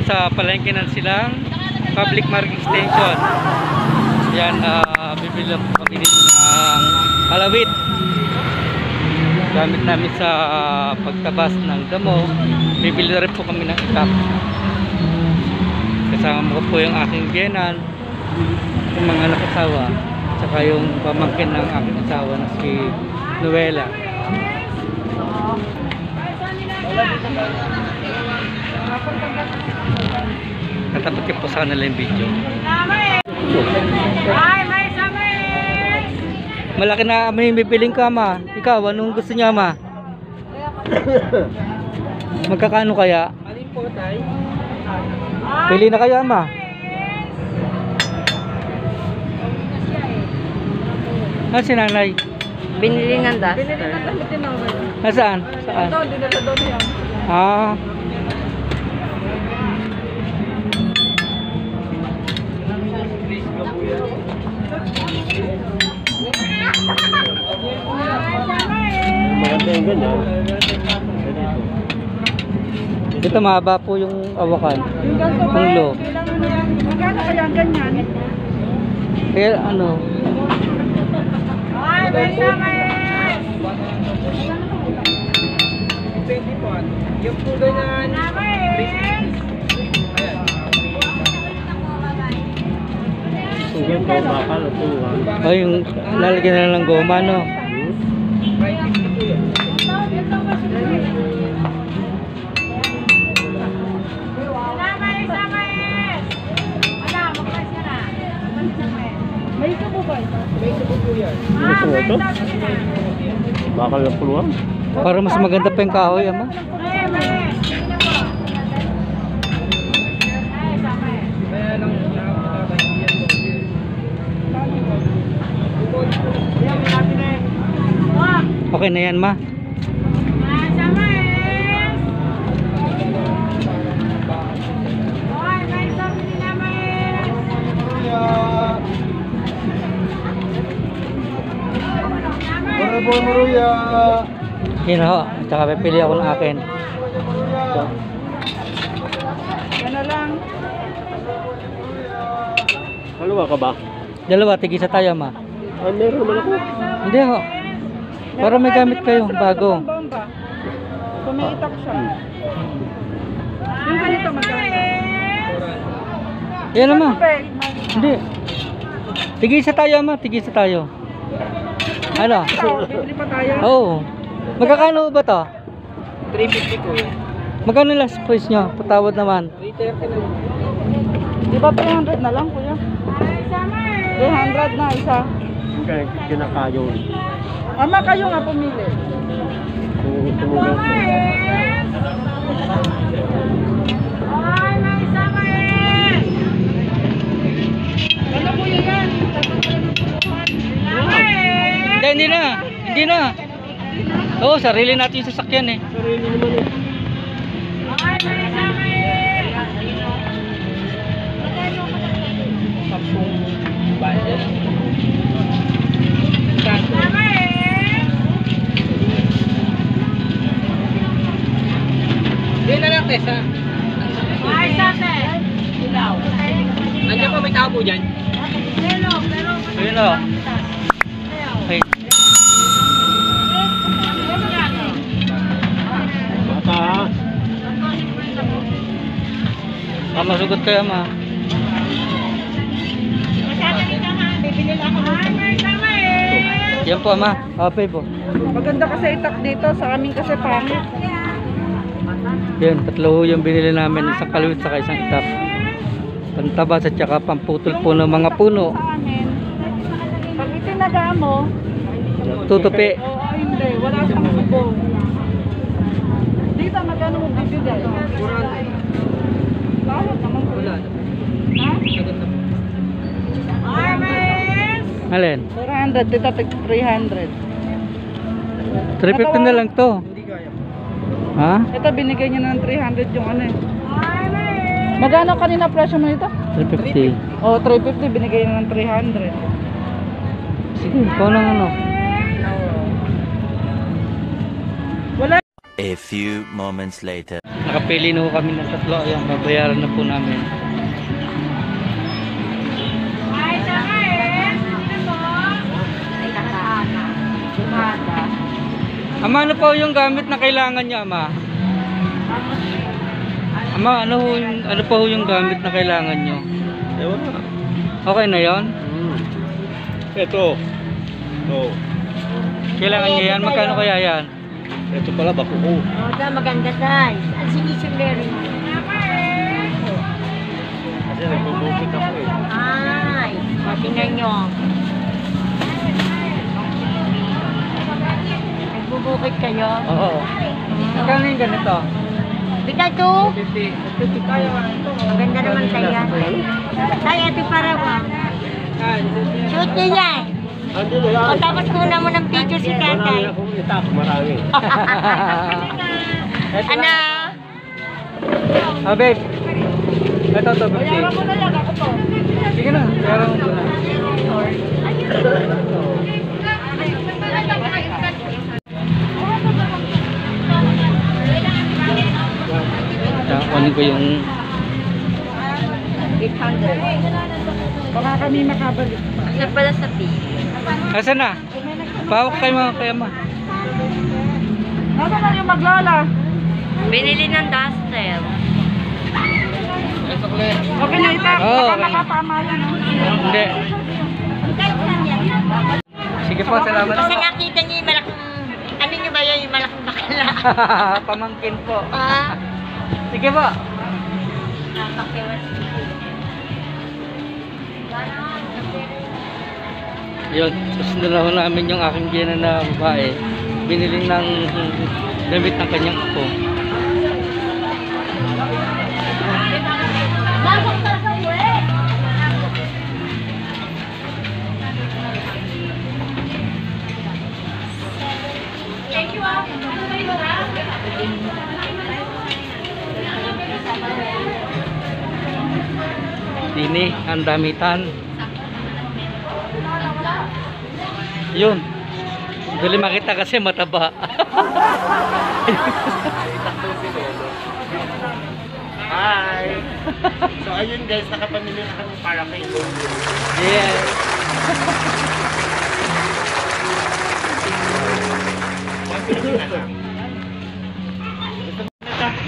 sa palengke ng silang public market station. Yan, bibili po kami ng kalawit. Gamit namin sa pagtabas ng damo. Bibili rin po kami ng ikap. Kasama ko po yung aking biyenan, yung mga nakasawa, tsaka yung pamangkin ng aking asawa na si Noela. Katapat ko po sa kanila yung video. Malaki na may bibiling ka, ma. Ikaw, anong gusto niya, ma? Magkakano kaya? Alin po, tay? Pili na kayo, ma. Si nanay? Binili ng das. Nasaan? Saan? Ito, dinala doon yan. Ah. Maganda yung ganyan. Ito mahaba po yung awakan. Yung ganito ba? Ulo. Magkano kaya ang ganyan? Kaya ano? Ay, may samay! Depende po. Yung po ganyan. Yung ganito, bakal o puluhan. Oh, yung lalagyan na ng goma, no? May subo ba ito? May subo po yan. Gusto mo ito? Bakal na puluhan. Para mas maganda pa yung kahoy, ama. Okay na yan, ma. Yun ho, tsaka pipili ako ng akin. Yan na lang. Kalawa ka ba? Dalawa, tigisa tayo, ma. Ah, meron naman ako. Hindi ho. Para may gamit kayo, bago. Kung may itak siya. Yung ganito magkano? Yan naman. Hindi. Tigisa tayo, ma. Tigisa tayo. Ano? Bibili pa tayo? Oo. Magkakano ba to? 350 po yan. Magkano last price nyo? Patawad naman. 330 na. Di ba 300 na lang, kuya? 300 na isa. Kaya kinakayo. Ama, kayo nga pumili. Kung gusto mo lang. Ano kuya yan? Hindi na. Hindi na. Oo, sarili natin yung sasakyan eh. Sarili naman eh. Hindi na lang, Tessa. Ay, sate. Ilaw. Nandiyan pa, may tao po dyan. Ayun o. Okay. Bata. Masugot kayo, ma. Yan po, ma. Okay po. Maganda kasi itak dito, sa amin kasi pangit. Yan, tatlo yung binili namin. Isang kalawit saka isang itap. Pantabas at saka pamputol po ng mga puno. Sa amin, pag itinaga mo, Tutupi. hindi, wala siyang subo. Dito, magkano mo bibigay? Lahat naman ko. Ha? Alin? 400, dito 300. 350 na lang to. Hindi kaya. Ha? Ito binigay niya ng 300 yung ano eh. Magkano kanina presyo mo nito? 350. Oh, 350 binigay niya ng 300. Sige, ikaw nang ano. Wala. A few moments later. Nakapili na po kami ng tatlo. Ayan, babayaran na po namin. Ama, ano po yung gamit na kailangan niyo, Ama? Ama, ano po yung gamit na kailangan niyo? Ewan na. Okay na yon? Ito. Kailangan niyo yan? Magkano kaya yan? Ito pala, bako ko. Maganda tayo. Ang sinisyon Kasi nagbubukit ako eh. Ay, tingnan nyo. Nagbubukit kayo? Oo. Magkano yung ganito? Bigay to. 50 tayo. Maganda naman tayo. Tayo, ito para ba? Shoot nyo yan. O tapos kuna mo ng picture si tatay. Marami akong itak, marami. Ano? Ah, babe. Ito, 50. Bayaran mo na lang ako to. Sige na, bayaran mo na. Kunin ko yung 800. Baka kami makabalik pa. Isa pala sa P. asan na? Pahawak kayo mga kaya ma. Nasaan na yung maglola? Binili ng duster. Okay na itak. Oo, Baka okay. makatama yan. Hindi. Sige po, salamat. Kasi nakita niyo yung malaking, ano niyo ba yun, yung malaking bakla? Pamangkin po. Ah. Sige po. Yun, susunod na ho namin yung aking gina na babae. Binili ng damit ng kanyang apo. Dini, ang damitan. Yun. Dali makita kasi mataba. Hi! So ayun guys, nakapamili na kami para kay Lolo. Yeah.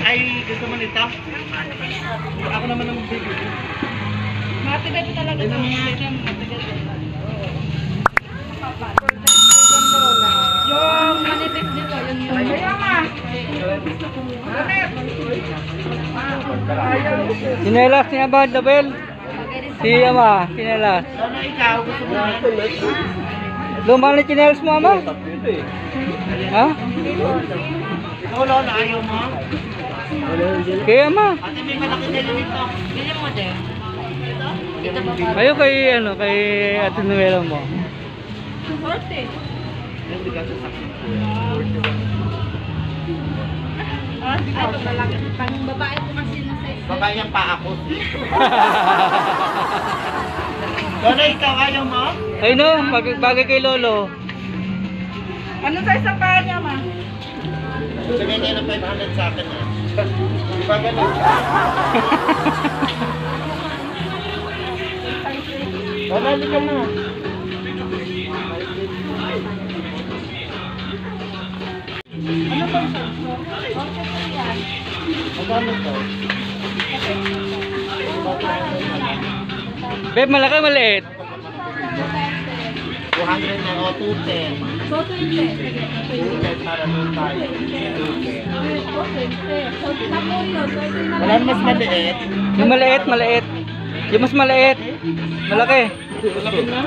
Ay, gusto mo nito? Ako naman ang bibili. Matigat talaga ito. Yung manipis dito, yun yung... Kaya ma! Sinelas niya ba, Dabel? Si Ama, sinelas. Ano ikaw? Gusto mo nito? Lumang na sinelas mo, Ama? Ha? Wala na, ayaw mo? Kaya, Ama. Ate, may malaki na nito. Bili mo din. Ayaw kay, kay Ate Noela mo. Hindi ka sasakit. Babae ko kasi na size. Babae ang pa ako. Lola, ikaw ayaw mo? Ay no, bagay kay Lolo. Ano size ang paa niya, ma? Sabihin kayo ng 500 sa akin eh. Di ba ganun? Lola, hindi ka mo. Magkano to? Babe, malaki maliit. 200 na o 210. 210 para doon tayo. 210. Wala mas maliit. Yung maliit, maliit. Yung mas maliit. Malaki. Malaki na?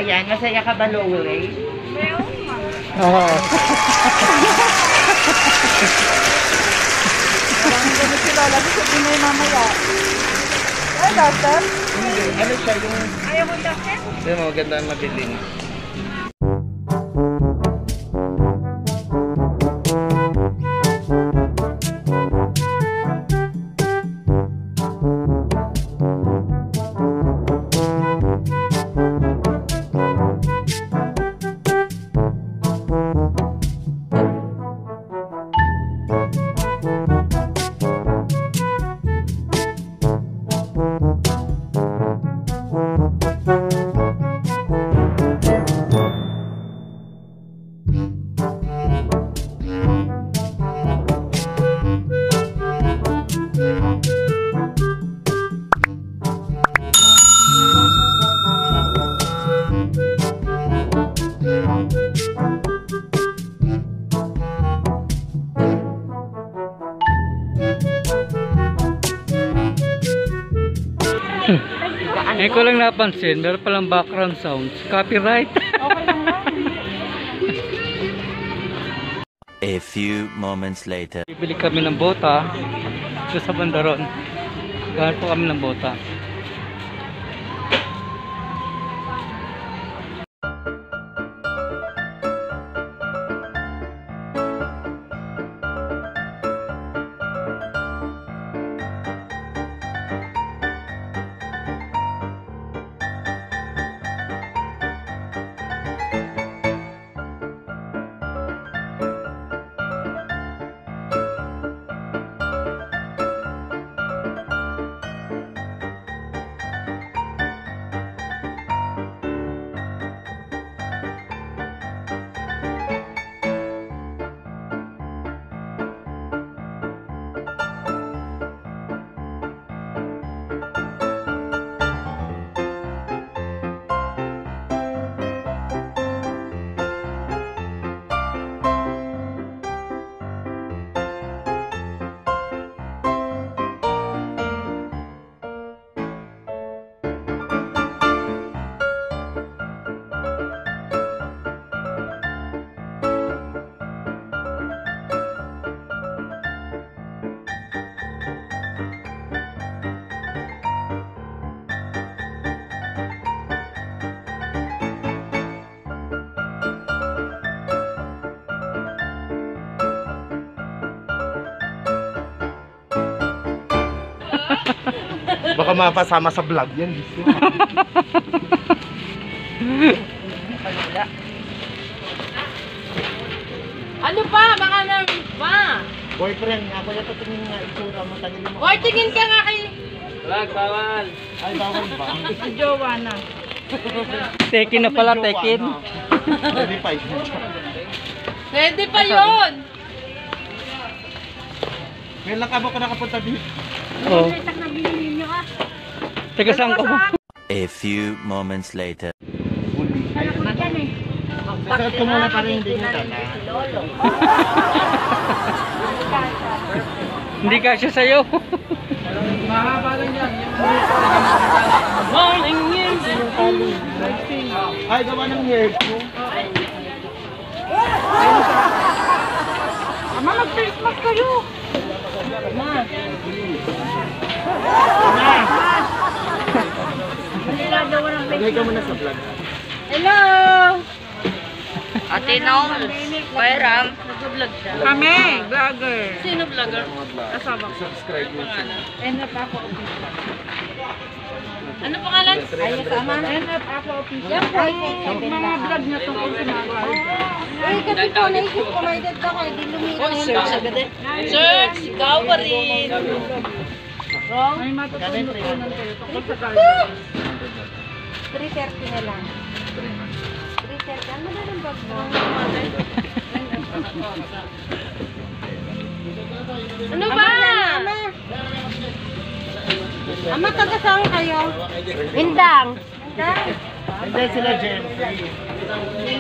Ayan, masaya ka ba, Lowell? Oo. Maraming gamit si Lola. Gusto din mo yung mamaya. Ay, duster? Hindi. Ano siya yung... Ayaw mo duster? Hindi mo, maganda ang mabiling. Ngayon ko lang napansin, meron palang background sounds. Copyright. Okay lang lang. A few moments later. Bibili kami ng bota dito sa Bandaron. Gahan po kami ng bota. Baka mapasama sa vlog yan. Ano pa? Baka na pa. Boyfriend nga, kaya patingin nga itsura mo, tangilin mo. Hoy, tingin ka nga kay... Ay, bawal ba? Jowa na. Tekin na pala, tekin. Ready pa yun. Pwede pa yun. Ngayon lang ka ba nakapunta dito? Oh. Taga saan ka ba? A few moments later. Sasad ko muna pa rin hindi nyo dala. Hindi kasya sa'yo. Morning news. Ay, gawa ng hair ko. Ama, mag-face mask kayo. Lagay ka muna sa vlog. Hello. Ate Nong, Bayram. Nag-vlog siya. Kami, vlogger. Sino vlogger? Kasama ko. Subscribe mo siya. NF ako official. Ano pangalan? Ay, kasama. NF ako official. Yung mga vlog niya tungkol sa mga Ay, kasi po naisip ko may dad ako, di lumira yung Search agad eh. Search, ikaw pa rin. May matutunan kayo tungkol sa garden. 3:30 na lang. 3:30. Ano ba ng bag mo? Ano ba? Ama, taga saan kayo? Indang. Indang? Hindi sila Jeffrey.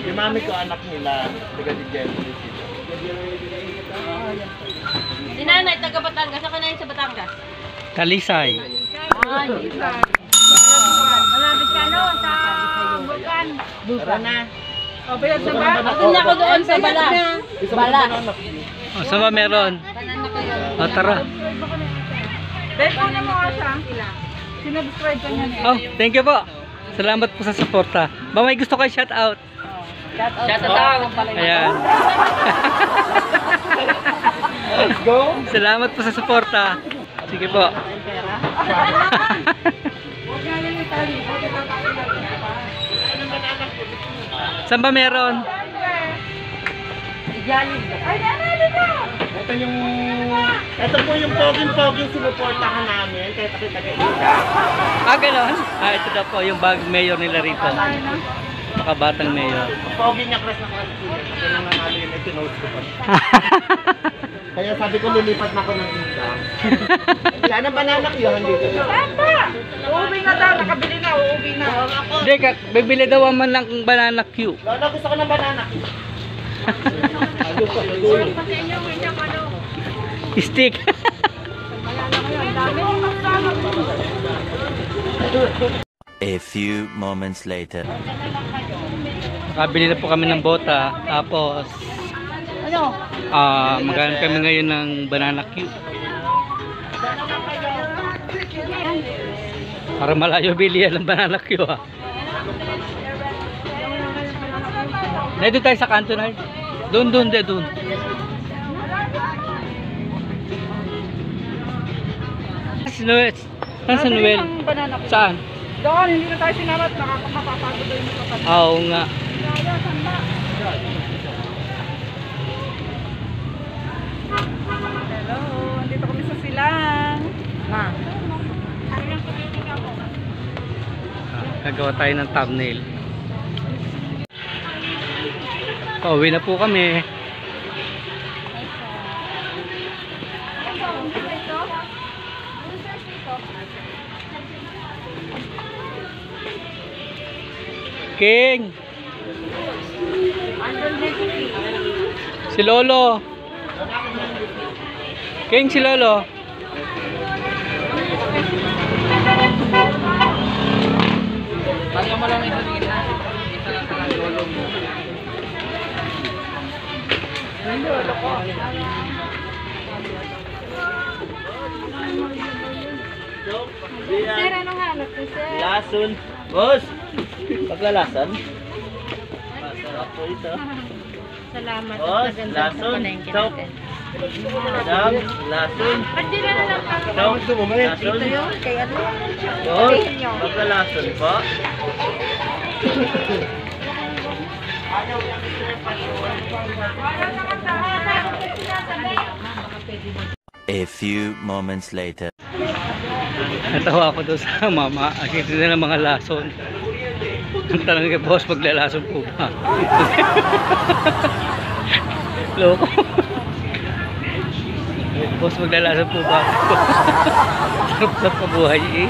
Yung mami ko anak nila. Taga di Jeffrey. Si nanay, taga Batangas. Saan ka na yun sa Batangas? Talisay. Malapit ka no, sa Bulkan. Tara na. O, bayad na ba? Ako na ako doon sa bala. Isa ba banana? Oh, saan ba meron? Oh, tara. Dahil po na mo ka siya. Sinubscribe ka niya niya. Oh, thank you po. Salamat po sa suporta. Ba may gusto kayo shout out? Shout out. Ayan. Let's go. Salamat po sa suporta. Sige po. Saan ba meron? Ito po yung poging-poging sinuportahan namin. Kaya taga-isa. Ah, ganon? Ah, ito daw po yung bagong mayor nila rito. Makabatang mayor. Pogi niya crush na crush ko. Kasi nung nanalo yun, itinose ko pa siya. Kaya sabi ko lilipat na ako ng isa. Saan ang banana ko yun? Dito. Uuwi na daw. Nakabili na. Uuwi na. Hindi, bibili daw man lang ng banana Q. Lola, gusto ko ng banana. Stick. A few moments later. Nakabili na po kami ng bota. Tapos, maghanap kami ngayon ng banana Q. Para malayo bilihan ng banana Q ha. Dito tayo sa kanto na. Doon. Si Noel. Saan si Noel? Banana ko. Saan? Doon, hindi na tayo sinamat. Nakakapapagod doon yung kapatid. Oo nga. Hello, andito kami sa silang. Nagawa tayo ng thumbnail. Pauwi na po kami. King! Si Lolo! King, si Lolo! mo lang ito dito. Isa lang sa Lolo mo. Sir, anong hanap ko, sir? Lason. Boss! Paglalasan? Masarap po ito. Salamat. Boss, Maganda sa lason. palengke Chop. natin. Madam, lason. Pwede na lang ang Chop. Lason. ito yun. Kay ano? Boss, paglalasan po. A few moments later. Natawa ako doon sa mama. Akita na ng mga lason. Ang tanong kay boss, maglalason po ba? Loko. Boss, maglalason po ba? Sarap na pabuhay eh.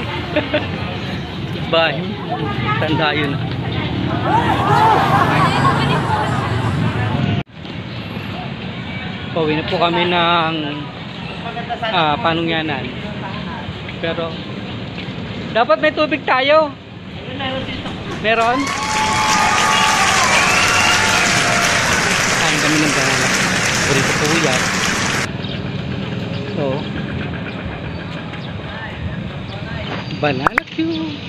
Bahay. Tanda yun. Pauwi na po kami ng Panungyanan. Pero dapat may tubig tayo. Meron? Kain kami ng banana. Burrito po yan. So, banana cue.